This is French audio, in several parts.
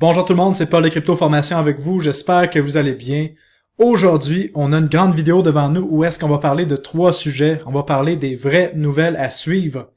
Bonjour tout le monde, c'est Paul de Crypto Formation avec vous, j'espère que vous allez bien. Aujourd'hui, on a une grande vidéo devant nous où est-ce qu'on va parler de 3 sujets. On va parler des vraies nouvelles à suivre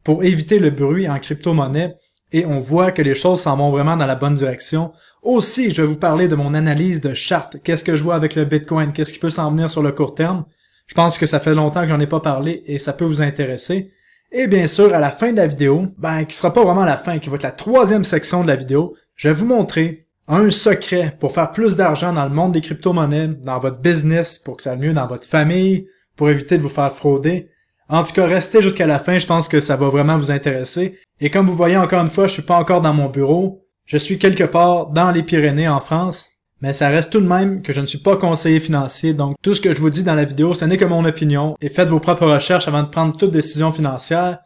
pour éviter le bruit en crypto-monnaie et on voit que les choses s'en vont vraiment dans la bonne direction. Aussi, je vais vous parler de mon analyse de charte. Qu'est-ce que je vois avec le Bitcoin? Qu'est-ce qui peut s'en venir sur le court terme? Je pense que ça fait longtemps que j'en ai pas parlé et ça peut vous intéresser. Et bien sûr, à la fin de la vidéo, qui sera pas vraiment la fin, qui va être la 3e section de la vidéo, je vais vous montrer un secret pour faire plus d'argent dans le monde des crypto-monnaies, dans votre business, pour que ça aille mieux dans votre famille, pour éviter de vous faire frauder. En tout cas, restez jusqu'à la fin, je pense que ça va vraiment vous intéresser. Et comme vous voyez encore une fois, je suis pas encore dans mon bureau. Je suis quelque part dans les Pyrénées en France, mais ça reste tout de même que je ne suis pas conseiller financier, donc tout ce que je vous dis dans la vidéo, ce n'est que mon opinion, et faites vos propres recherches avant de prendre toute décision financière.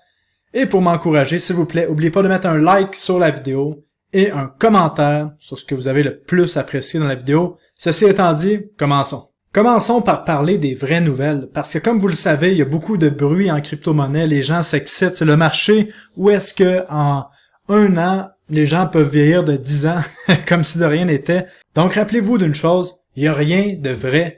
Et pour m'encourager, s'il vous plaît, n'oubliez pas de mettre un like sur la vidéo, et un commentaire sur ce que vous avez le plus apprécié dans la vidéo. Ceci étant dit, commençons. Commençons par parler des vraies nouvelles, parce que comme vous le savez, il y a beaucoup de bruit en crypto-monnaie, les gens s'excitent, c'est le marché où est-ce que en un an, les gens peuvent vieillir de 10 ans, comme si de rien n'était. Donc rappelez-vous d'une chose, il n'y a rien de vrai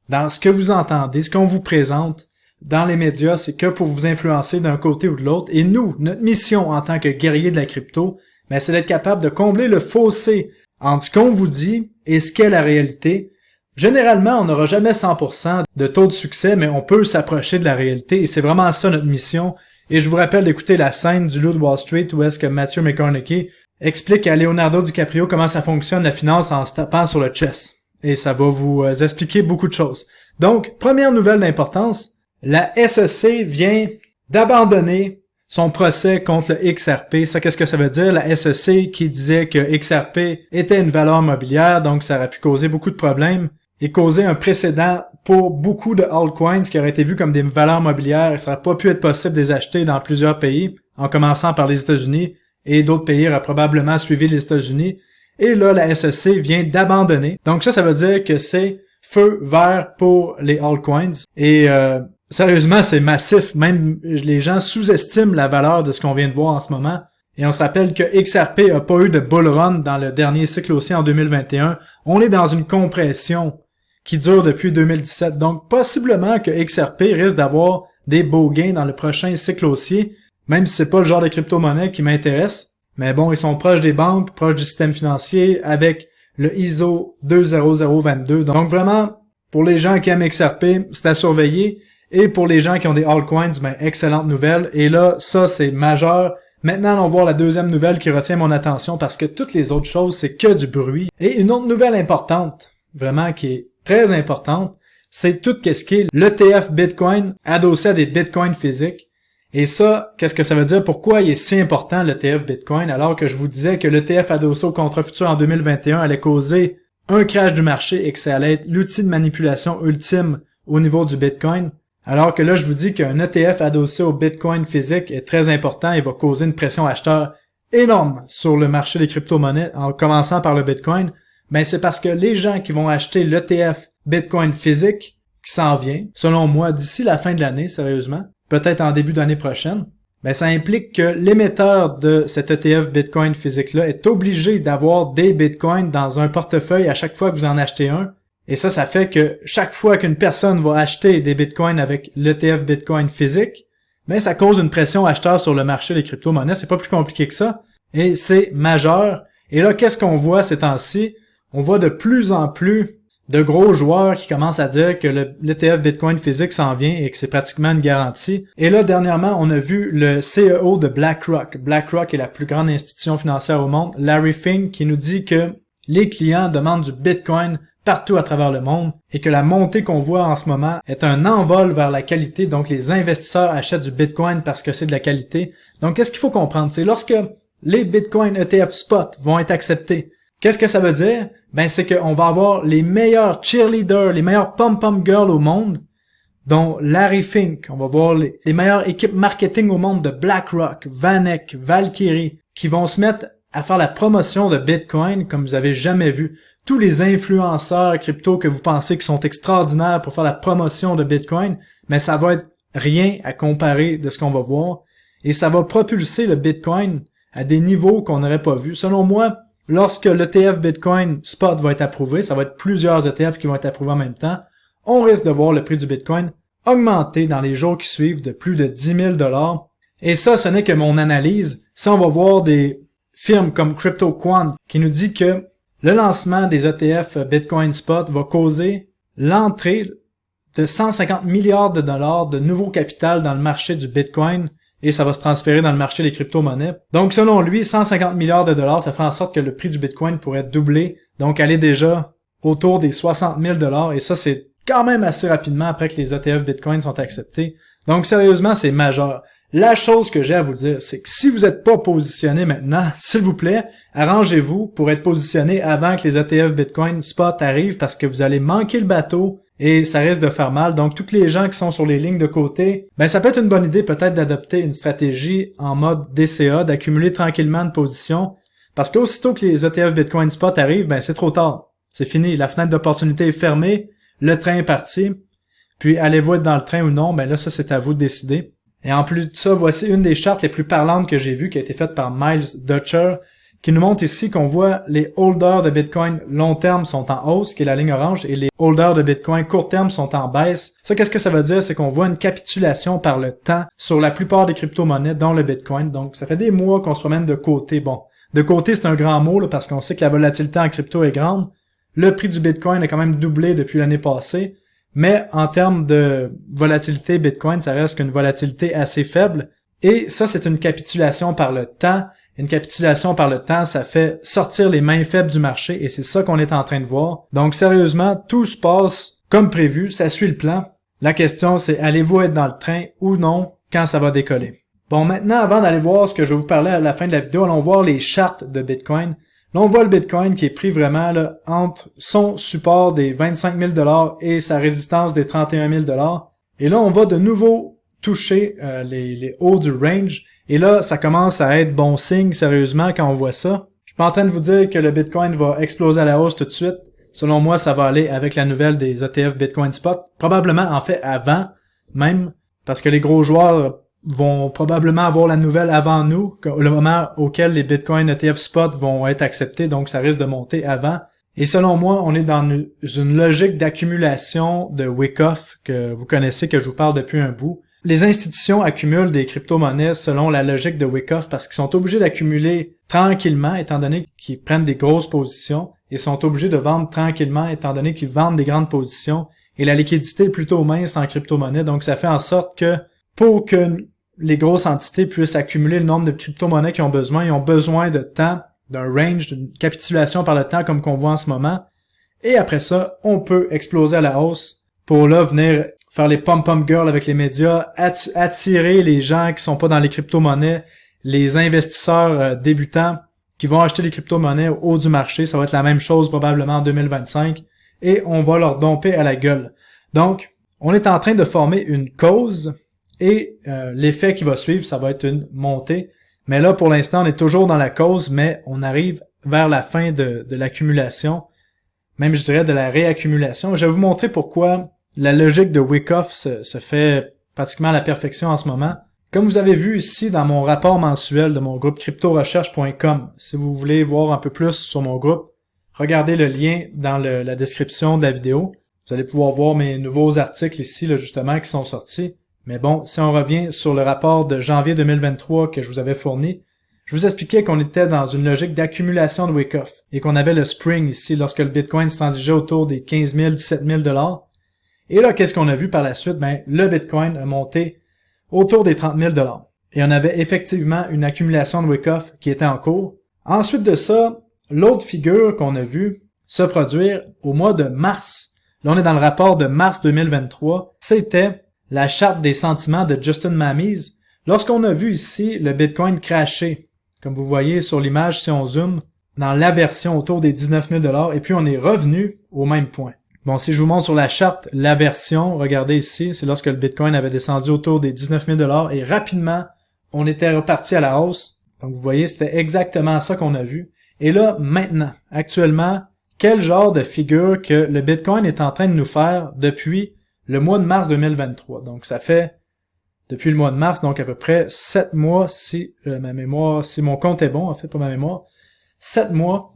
dans ce que vous entendez, ce qu'on vous présente dans les médias, c'est que pour vous influencer d'un côté ou de l'autre. Et nous, notre mission en tant que guerriers de la crypto, c'est d'être capable de combler le fossé entre ce qu'on vous dit et ce qu'est la réalité. Généralement, on n'aura jamais 100% de taux de succès, mais on peut s'approcher de la réalité et c'est vraiment ça notre mission. Et je vous rappelle d'écouter la scène du Loup de Wall Street où est-ce que Matthew McConaughey explique à Leonardo DiCaprio comment ça fonctionne la finance en se tapant sur le chest. Et ça va vous expliquer beaucoup de choses. Donc, première nouvelle d'importance, la SEC vient d'abandonner son procès contre le XRP. Ça, qu'est-ce que ça veut dire? La SEC qui disait que XRP était une valeur mobilière, donc ça aurait pu causer beaucoup de problèmes et causer un précédent pour beaucoup de altcoins qui auraient été vus comme des valeurs mobilières et ça n'aurait pas pu être possible de les acheter dans plusieurs pays, en commençant par les États-Unis et d'autres pays auraient probablement suivi les États-Unis. Et là, la SEC vient d'abandonner. Donc ça veut dire que c'est feu vert pour les altcoins et sérieusement, c'est massif. Même les gens sous-estiment la valeur de ce qu'on vient de voir en ce moment. Et on se rappelle que XRP a pas eu de bull run dans le dernier cycle aussi en 2021. On est dans une compression qui dure depuis 2017. Donc, possiblement que XRP risque d'avoir des beaux gains dans le prochain cycle haussier, même si c'est pas le genre de crypto-monnaie qui m'intéresse. Mais bon, ils sont proches des banques, proches du système financier, avec le ISO 20022. Donc vraiment, pour les gens qui aiment XRP, c'est à surveiller. Et pour les gens qui ont des altcoins, excellente nouvelle. Et là, ça, c'est majeur. Maintenant, allons voir la deuxième nouvelle qui retient mon attention parce que toutes les autres choses, c'est que du bruit. Et une autre nouvelle importante, vraiment qui est très importante, c'est tout ce qui est l'ETF Bitcoin adossé à des Bitcoins physiques. Et ça, qu'est-ce que ça veut dire? Pourquoi il est si important l'ETF Bitcoin alors que je vous disais que l'ETF adossé au contrat futur en 2021 allait causer un crash du marché et que ça allait être l'outil de manipulation ultime au niveau du Bitcoin? Alors que là, je vous dis qu'un ETF adossé au Bitcoin physique est très important et va causer une pression acheteur énorme sur le marché des crypto-monnaies, en commençant par le Bitcoin. C'est parce que les gens qui vont acheter l'ETF Bitcoin physique, qui s'en vient, selon moi, d'ici la fin de l'année, sérieusement, peut-être en début d'année prochaine, ça implique que l'émetteur de cet ETF Bitcoin physique-là est obligé d'avoir des Bitcoins dans un portefeuille à chaque fois que vous en achetez un. Et ça fait que chaque fois qu'une personne va acheter des bitcoins avec l'ETF Bitcoin physique, ça cause une pression acheteur sur le marché des crypto-monnaies. C'est pas plus compliqué que ça. Et c'est majeur. Et là, qu'est-ce qu'on voit ces temps-ci? On voit de plus en plus de gros joueurs qui commencent à dire que l'ETF Bitcoin physique s'en vient et que c'est pratiquement une garantie. Et là, dernièrement, on a vu le CEO de BlackRock. BlackRock est la plus grande institution financière au monde. Larry Fink qui nous dit que les clients demandent du Bitcoin partout à travers le monde et que la montée qu'on voit en ce moment est un envol vers la qualité. Donc, les investisseurs achètent du Bitcoin parce que c'est de la qualité. Donc, qu'est-ce qu'il faut comprendre? C'est lorsque les Bitcoin ETF spot vont être acceptés, qu'est-ce que ça veut dire? C'est qu'on va avoir les meilleurs cheerleaders, les meilleurs pom-pom girls au monde, dont Larry Fink. On va voir les meilleures équipes marketing au monde de BlackRock, VanEck, Valkyrie, qui vont se mettre à faire la promotion de Bitcoin comme vous avez jamais vu. Tous les influenceurs crypto que vous pensez qui sont extraordinaires pour faire la promotion de Bitcoin, ça va être rien à comparer de ce qu'on va voir. Et ça va propulser le Bitcoin à des niveaux qu'on n'aurait pas vus. Selon moi, lorsque l'ETF Bitcoin Spot va être approuvé, ça va être plusieurs ETF qui vont être approuvés en même temps, on risque de voir le prix du Bitcoin augmenter dans les jours qui suivent de plus de 10 000 $. Et ça, ce n'est que mon analyse. Si on va voir des firmes comme CryptoQuant qui nous dit que le lancement des ETF Bitcoin Spot va causer l'entrée de 150 milliards de dollars de nouveau capital dans le marché du Bitcoin et ça va se transférer dans le marché des crypto-monnaies. Donc selon lui, 150 milliards de dollars, ça ferait en sorte que le prix du Bitcoin pourrait doubler, donc aller déjà autour des 60 000 $, et ça c'est quand même assez rapidement après que les ETF Bitcoin sont acceptés. Donc sérieusement, c'est majeur. La chose que j'ai à vous dire, c'est que si vous n'êtes pas positionné maintenant, s'il vous plaît, arrangez-vous pour être positionné avant que les ETF Bitcoin Spot arrivent parce que vous allez manquer le bateau et ça risque de faire mal. Donc, toutes les gens qui sont sur les lignes de côté, ben ça peut être une bonne idée peut-être d'adopter une stratégie en mode DCA, d'accumuler tranquillement une position parce qu'aussitôt que les ETF Bitcoin Spot arrivent, ben c'est trop tard. C'est fini. La fenêtre d'opportunité est fermée, le train est parti. Puis, allez-vous être dans le train ou non? Ben là, ça, c'est à vous de décider. Et en plus de ça, voici une des chartes les plus parlantes que j'ai vues qui a été faite par Miles Dutcher, qui nous montre ici qu'on voit les holders de Bitcoin long terme sont en hausse, qui est la ligne orange, et les holders de Bitcoin court terme sont en baisse. Ça, qu'est-ce que ça veut dire? C'est qu'on voit une capitulation par le temps sur la plupart des crypto-monnaies, dont le Bitcoin. Donc, ça fait des mois qu'on se promène de côté. Bon, de côté, c'est un grand mot, là, parce qu'on sait que la volatilité en crypto est grande. Le prix du Bitcoin a quand même doublé depuis l'année passée. Mais en termes de volatilité Bitcoin, ça reste qu'une volatilité assez faible. Et ça, c'est une capitulation par le temps. Une capitulation par le temps, ça fait sortir les mains faibles du marché et c'est ça qu'on est en train de voir. Donc sérieusement, tout se passe comme prévu, ça suit le plan. La question, c'est allez-vous être dans le train ou non quand ça va décoller? Bon, maintenant, avant d'aller voir ce que je vais vous parler à la fin de la vidéo, allons voir les charts de Bitcoin. Là, on voit le Bitcoin qui est pris vraiment là, entre son support des 25 000 $ et sa résistance des 31 000 $. Et là, on va de nouveau toucher les hauts du range. Et là, ça commence à être bon signe, sérieusement, quand on voit ça. Je suis pas en train de vous dire que le Bitcoin va exploser à la hausse tout de suite. Selon moi, ça va aller avec la nouvelle des ETF Bitcoin Spot. Probablement, en fait, avant même, parce que les gros joueurs vont probablement avoir la nouvelle avant nous, le moment auquel les Bitcoin ETF Spot vont être acceptés, donc ça risque de monter avant. Et selon moi, on est dans une logique d'accumulation de Wyckoff que vous connaissez, que je vous parle depuis un bout. Les institutions accumulent des crypto-monnaies selon la logique de Wyckoff parce qu'ils sont obligés d'accumuler tranquillement étant donné qu'ils prennent des grosses positions et sont obligés de vendre tranquillement étant donné qu'ils vendent des grandes positions et la liquidité est plutôt mince en crypto-monnaie. Donc ça fait en sorte que pour que les grosses entités puissent accumuler le nombre de crypto-monnaies qu'ils ont besoin, ils ont besoin de temps, d'un range, d'une capitulation par le temps comme qu'on voit en ce moment. Et après ça, on peut exploser à la hausse pour là venir faire les pom-pom girls avec les médias, attirer les gens qui sont pas dans les crypto-monnaies, les investisseurs débutants qui vont acheter des crypto-monnaies au haut du marché. Ça va être la même chose probablement en 2025 et on va leur domper à la gueule. Donc, on est en train de former une cause et l'effet qui va suivre, ça va être une montée. Mais là, pour l'instant, on est toujours dans la cause, mais on arrive vers la fin de l'accumulation, même je dirais de la réaccumulation. Je vais vous montrer pourquoi la logique de Wyckoff se fait pratiquement à la perfection en ce moment. Comme vous avez vu ici dans mon rapport mensuel de mon groupe cryptorecherche.com, si vous voulez voir un peu plus sur mon groupe, regardez le lien dans la description de la vidéo. Vous allez pouvoir voir mes nouveaux articles ici, là, justement, qui sont sortis. Mais bon, si on revient sur le rapport de janvier 2023 que je vous avais fourni, je vous expliquais qu'on était dans une logique d'accumulation de Wyckoff et qu'on avait le spring ici lorsque le Bitcoin se transigeait autour des 15 000, 17 000 $. Et là, qu'est-ce qu'on a vu par la suite? Ben, le Bitcoin a monté autour des 30 000 $. Et on avait effectivement une accumulation de Wyckoff qui était en cours. Ensuite de ça, l'autre figure qu'on a vue se produire au mois de mars. Là, on est dans le rapport de mars 2023. C'était la charte des sentiments de Justin Mamies. Lorsqu'on a vu ici le Bitcoin crasher, comme vous voyez sur l'image si on zoome, dans l'aversion autour des 19 000 $, et puis on est revenu au même point. Bon, si je vous montre sur la charte l'aversion, regardez ici, c'est lorsque le Bitcoin avait descendu autour des 19 000 $ et rapidement, on était reparti à la hausse. Donc vous voyez, c'était exactement ça qu'on a vu. Et là, maintenant, actuellement, quel genre de figure que le Bitcoin est en train de nous faire depuis le mois de mars 2023. Donc ça fait depuis le mois de mars, donc à peu près 7 mois si ma mémoire, si mon compte est bon, en fait, pas ma mémoire, 7 mois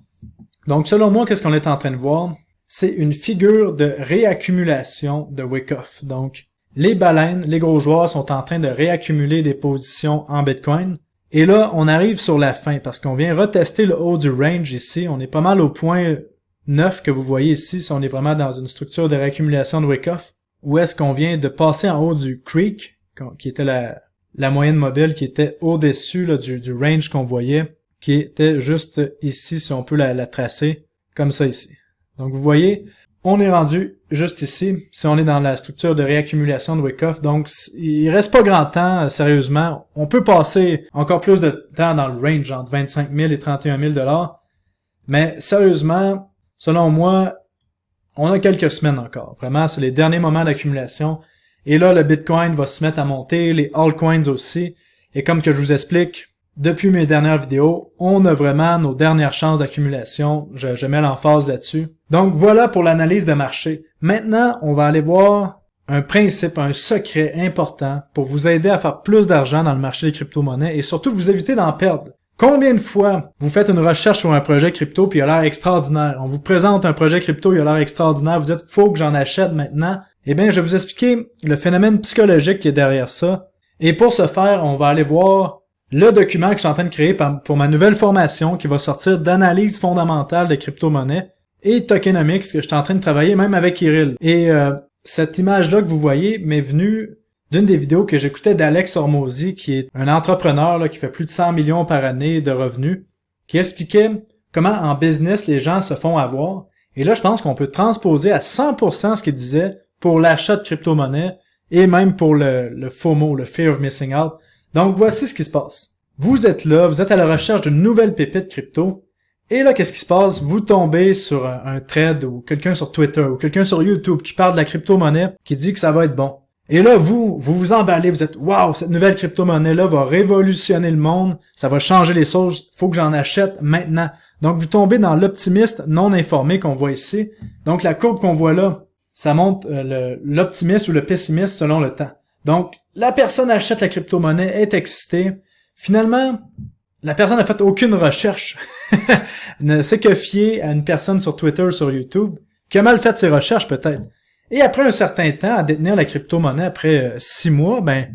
Donc, selon moi, qu'est-ce qu'on est en train de voir? C'est une figure de réaccumulation de Wyckoff. Donc, les baleines, les gros joueurs sont en train de réaccumuler des positions en Bitcoin. Et là, on arrive sur la fin parce qu'on vient retester le haut du range ici. On est pas mal au point 9 que vous voyez ici. Si on est vraiment dans une structure de réaccumulation de Wyckoff. Où est-ce qu'on vient de passer en haut du creek, qui était la moyenne mobile, qui était au-dessus là, du range qu'on voyait, qui était juste ici, si on peut la tracer, comme ça ici. Donc vous voyez, on est rendu juste ici, si on est dans la structure de réaccumulation de Wyckoff. Donc il reste pas grand temps, sérieusement. On peut passer encore plus de temps dans le range, entre 25 000 et 31 000 $. Mais sérieusement, selon moi, on a quelques semaines encore. Vraiment, c'est les derniers moments d'accumulation. Et là, le Bitcoin va se mettre à monter, les altcoins aussi. Et comme que je vous explique, depuis mes dernières vidéos, on a vraiment nos dernières chances d'accumulation. Je mets l'emphase là-dessus. Donc voilà pour l'analyse de marché. Maintenant, on va aller voir un principe, un secret important pour vous aider à faire plus d'argent dans le marché des crypto-monnaies et surtout vous éviter d'en perdre. Combien de fois vous faites une recherche sur un projet crypto puis il a l'air extraordinaire? On vous présente un projet crypto, il a l'air extraordinaire, vous dites « faut que j'en achète maintenant ». Eh bien, je vais vous expliquer le phénomène psychologique qui est derrière ça. Et pour ce faire, on va aller voir le document que je suis en train de créer pour ma nouvelle formation qui va sortir d'analyse fondamentale de crypto-monnaies et tokenomics que je suis en train de travailler même avec Kirill. Et cette image-là que vous voyez m'est venue d'une des vidéos que j'écoutais d'Alex Hormozy, qui est un entrepreneur là, qui fait plus de 100 millions par année de revenus, qui expliquait comment en business les gens se font avoir. Et là, je pense qu'on peut transposer à 100% ce qu'il disait pour l'achat de crypto-monnaies et même pour le FOMO, le Fear of Missing Out. Donc, voici ce qui se passe. Vous êtes là, vous êtes à la recherche d'une nouvelle pépite crypto. Et là, qu'est-ce qui se passe? Vous tombez sur un thread ou quelqu'un sur Twitter ou quelqu'un sur YouTube qui parle de la crypto-monnaie, qui dit que ça va être bon. Et là, vous emballez, vous êtes « Wow, cette nouvelle crypto-monnaie-là va révolutionner le monde, ça va changer les choses, faut que j'en achète maintenant. » Donc, vous tombez dans l'optimiste non informé qu'on voit ici. Donc, la courbe qu'on voit là, ça montre l'optimiste ou le pessimiste selon le temps. Donc, la personne achète la crypto-monnaie, est excitée. Finalement, la personne n'a fait aucune recherche. Ne s'est que fiée à une personne sur Twitter, sur YouTube, qui a mal fait ses recherches peut-être. Et après un certain temps, à détenir la crypto-monnaie, après 6 mois, ben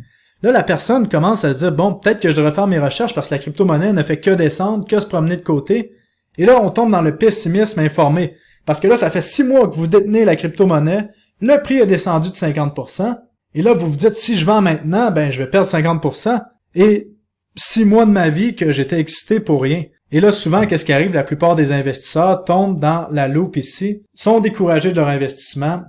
là, la personne commence à se dire, bon, peut-être que je devrais faire mes recherches parce que la crypto-monnaie ne fait que descendre, que se promener de côté. Et là, on tombe dans le pessimisme informé. Parce que là, ça fait 6 mois que vous détenez la crypto-monnaie, le prix a descendu de 50%, et là, vous vous dites, si je vends maintenant, ben je vais perdre 50%, et 6 mois de ma vie que j'étais excité pour rien. Et là, souvent, qu'est-ce qui arrive? La plupart des investisseurs tombent dans la loupe ici, sont découragés de leur investissement,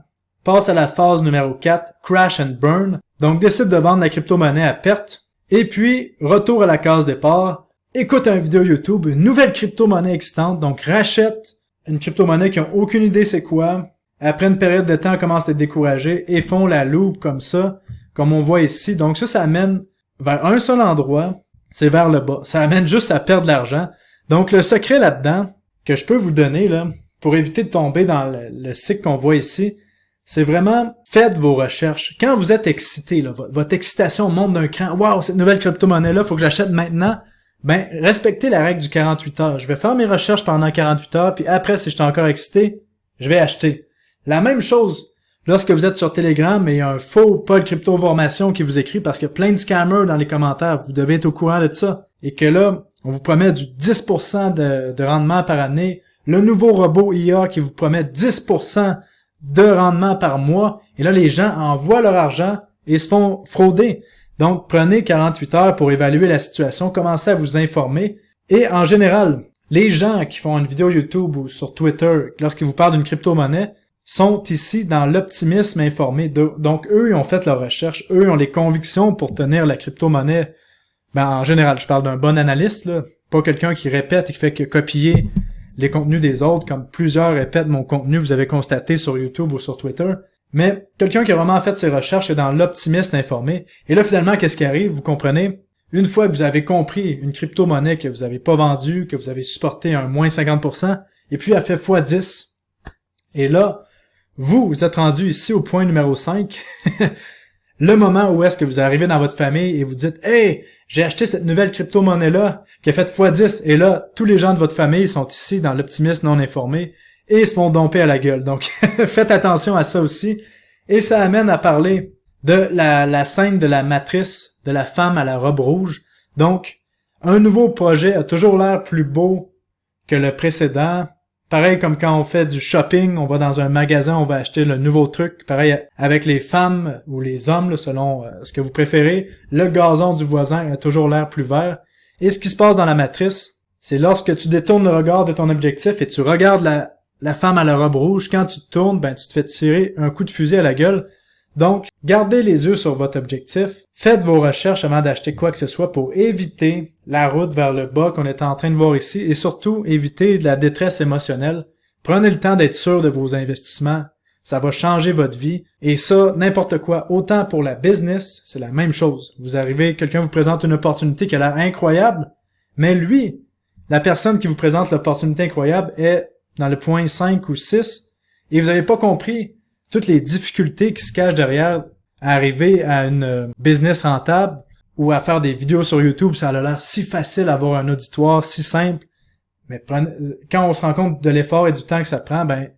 passent à la phase numéro 4, crash and burn, donc décident de vendre la crypto-monnaie à perte, et puis, retour à la case départ, écoute une vidéo YouTube, une nouvelle crypto-monnaie excitante, donc rachète une crypto-monnaie qui n'ont aucune idée c'est quoi, après une période de temps, commencent à être découragés et font la loupe comme ça, comme on voit ici. Donc ça amène vers un seul endroit, c'est vers le bas. Ça amène juste à perdre de l'argent. Donc le secret là-dedans, que je peux vous donner là, pour éviter de tomber dans le cycle qu'on voit ici, c'est vraiment, faites vos recherches. Quand vous êtes excité, là, votre excitation monte d'un cran, « Wow, cette nouvelle crypto-monnaie-là, faut que j'achète maintenant », ben, respectez la règle du 48 heures. Je vais faire mes recherches pendant 48 heures, puis après, si je suis encore excité, je vais acheter. La même chose, lorsque vous êtes sur Telegram et il y a un faux Paul Crypto Formation qui vous écrit parce qu'il y a plein de scammers dans les commentaires, vous devez être au courant de ça. Et que là, on vous promet du 10% de rendement par année, le nouveau robot IA qui vous promet 10% de rendement par mois, et là, les gens envoient leur argent et se font frauder. Donc, prenez 48 heures pour évaluer la situation, commencez à vous informer, et en général, les gens qui font une vidéo YouTube ou sur Twitter, lorsqu'ils vous parlent d'une crypto-monnaie, sont ici dans l'optimisme informé. Donc, eux, ils ont fait leur recherche. Eux, ils ont les convictions pour tenir la crypto-monnaie. Ben, en général, je parle d'un bon analyste, là. Pas quelqu'un qui répète et qui fait que copier les contenus des autres, comme plusieurs répètent mon contenu, vous avez constaté sur YouTube ou sur Twitter. Mais quelqu'un qui a vraiment fait ses recherches est dans l'optimisme informé. Et là, finalement, qu'est-ce qui arrive? Vous comprenez? Une fois que vous avez compris une crypto-monnaie que vous avez pas vendue, que vous avez supporté un moins 50%, et puis elle fait x10. Et là, vous êtes rendu ici au point numéro 5, le moment où est-ce que vous arrivez dans votre famille et vous dites « Hey, j'ai acheté cette nouvelle crypto-monnaie-là, qui a fait x10. Et là, tous les gens de votre famille sont ici dans l'optimisme non informé et se font domper à la gueule. Donc, faites attention à ça aussi. Et ça amène à parler de la scène de la matrice, de la femme à la robe rouge. Donc, un nouveau projet a toujours l'air plus beau que le précédent. Pareil comme quand on fait du shopping, on va dans un magasin, on va acheter le nouveau truc. Pareil avec les femmes ou les hommes, là, selon ce que vous préférez. Le gazon du voisin a toujours l'air plus vert. Et ce qui se passe dans la matrice, c'est lorsque tu détournes le regard de ton objectif et tu regardes la femme à la robe rouge, quand tu te tournes, ben tu te fais tirer un coup de fusil à la gueule. Donc, gardez les yeux sur votre objectif. Faites vos recherches avant d'acheter quoi que ce soit pour éviter la route vers le bas qu'on est en train de voir ici et surtout éviter de la détresse émotionnelle. Prenez le temps d'être sûr de vos investissements. Ça va changer votre vie. Et ça, n'importe quoi. Autant pour la business, c'est la même chose. Vous arrivez, quelqu'un vous présente une opportunité qui a l'air incroyable, mais lui, la personne qui vous présente l'opportunité incroyable est dans le point 5 ou 6 et vous n'avez pas compris toutes les difficultés qui se cachent derrière à arriver à une business rentable ou à faire des vidéos sur YouTube. Ça a l'air si facile d'avoir un auditoire, si simple. Mais quand on se rend compte de l'effort et du temps que ça prend, ben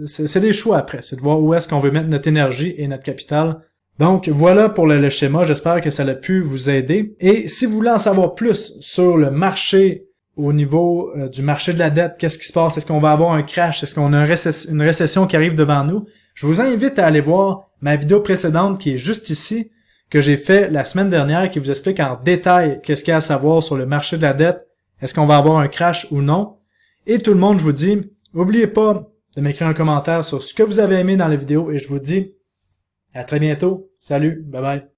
c'est des choix après. C'est de voir où est-ce qu'on veut mettre notre énergie et notre capital. Donc voilà pour le schéma. J'espère que ça a pu vous aider. Et si vous voulez en savoir plus sur le marché au niveau du marché de la dette, qu'est-ce qui se passe? Est-ce qu'on va avoir un crash? Est-ce qu'on a une récession qui arrive devant nous? Je vous invite à aller voir ma vidéo précédente qui est juste ici, que j'ai fait la semaine dernière, qui vous explique en détail qu'est-ce qu'il y a à savoir sur le marché de la dette, est-ce qu'on va avoir un crash ou non. Et tout le monde, je vous dis, n'oubliez pas de m'écrire un commentaire sur ce que vous avez aimé dans la vidéo et je vous dis à très bientôt. Salut, bye bye.